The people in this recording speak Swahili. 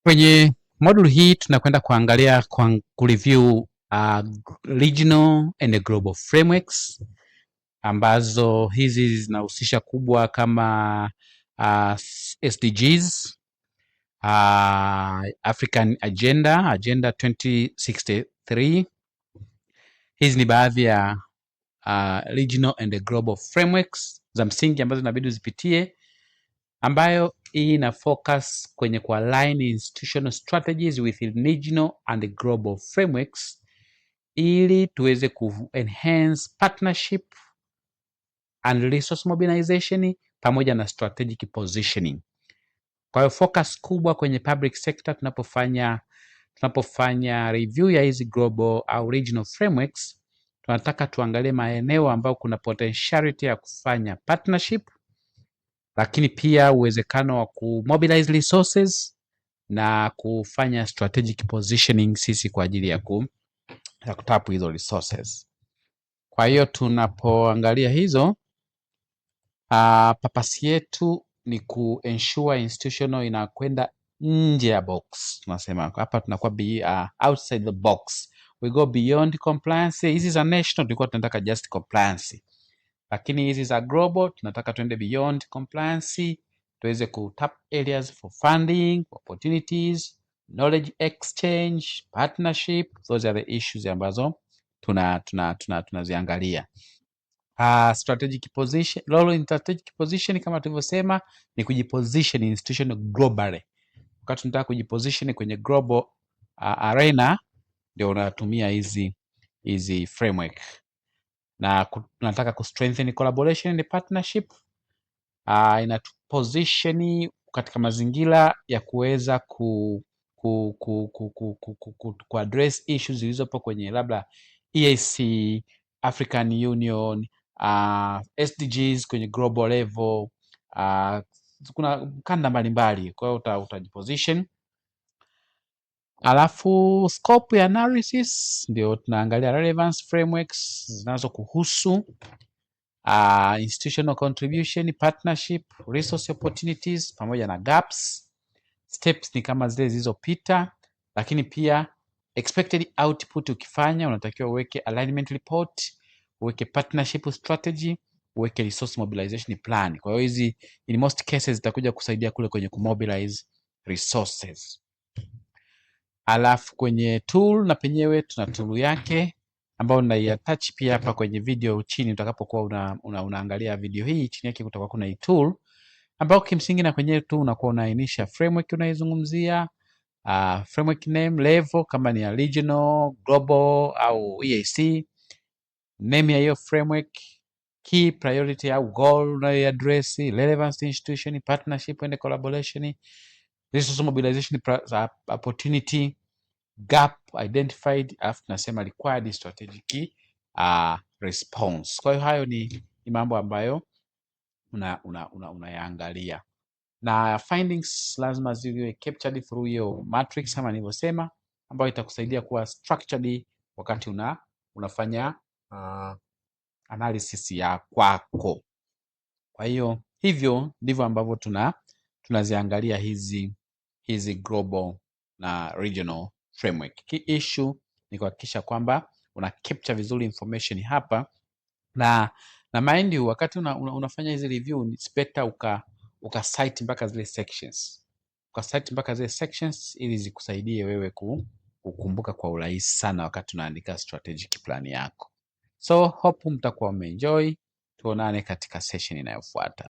Kwenye module hii tunakwenda kuangalia kureview regional and global frameworks ambazo hizi zinahusisha kubwa kama SDGs, African Agenda 2063. Hizi ni baadhi ya regional and global frameworks za msingi ambazo inabidi uzipitie, ambayo hii ina focus kwenye kualign institutional strategies with regional and global frameworks ili tuweze ku enhance partnership and resource mobilization pamoja na strategic positioning. Kwa hiyo focus kubwa kwenye public sector tunapofanya review ya hizi global au regional frameworks, tunataka tuangalie maeneo ambayo kuna potentiality ya kufanya partnership, lakini pia uwezekano wa kumobilize resources na kufanya strategic positioning sisi kwa ajili ya kutapu hizo resources. Kwa hiyo tunapoangalia hizo, purpose yetu ni ensure institutional inakwenda nje ya box. Tunasema hapa tunakuwa outside the box. We go beyond compliance. Hizi za national tulikuwa tunataka just compliance, lakini hizi za global tunataka tuende beyond compliance, tuweze ku tap areas for funding, opportunities, knowledge exchange, partnership. Those are the issues ambazo tunaziangalia. Strategic position, role in strategic position kama tulivyosema ni kujiposition institution globally. Wakati tunataka kujiposition kwenye global arena, ndio unatumia hizi framework. Na tunataka ku strengthen collaboration and partnership, ina position katika mazingira ya kuweza ku address issues zilizopo kwenye labda EAC, African Union, SDGs kwenye global level, kuna kanda mbalimbali. Kwa hiyo utajiposition. Alafu scope ya analysis ndio tunaangalia relevance frameworks zinazo kuhusu institutional contribution, partnership, resource opportunities pamoja na gaps. Steps ni kama zile zilizopita, lakini pia expected output. Ukifanya unatakiwa uweke alignment report, uweke partnership strategy, uweke resource mobilization plan. Kwa hiyo hizi in most cases zitakuja kusaidia kule kwenye kumobilize resources. Alafu kwenye tool na penyewe tuna tool yake ambayo naiattach pia hapa kwenye video chini. Utakapokuwa unaangalia video hii, chini yake kutakuwa kuna hii tool ambayo kimsingi na kwenyewe tu unakuwa unaainisha framework unaizungumzia, framework name, level kama ni ya regional, global au EAC, name ya hiyo framework, key priority au goal unayoaddress, relevance institution, partnership and collaboration, resource mobilization opportunity, gap identified, alafu tunasema required strategic response. Kwa hiyo hayo ni mambo ambayo unayaangalia, na findings lazima ziwe captured through hiyo matrix kama nilivyosema, ambayo itakusaidia kuwa structured wakati unafanya analysis ya kwako. Kwa hiyo hivyo ndivyo ambavyo tunaziangalia hizi global na regional framework. Key issue ni kuhakikisha kwamba una capture vizuri information hapa, na mind you, wakati unafanya hizi review ni better uka cite mpaka zile sections, ili zikusaidie wewe kukumbuka kwa urahisi sana wakati unaandika strategic plan yako. So hope mtakuwa umeenjoy. Tuonane katika session inayofuata.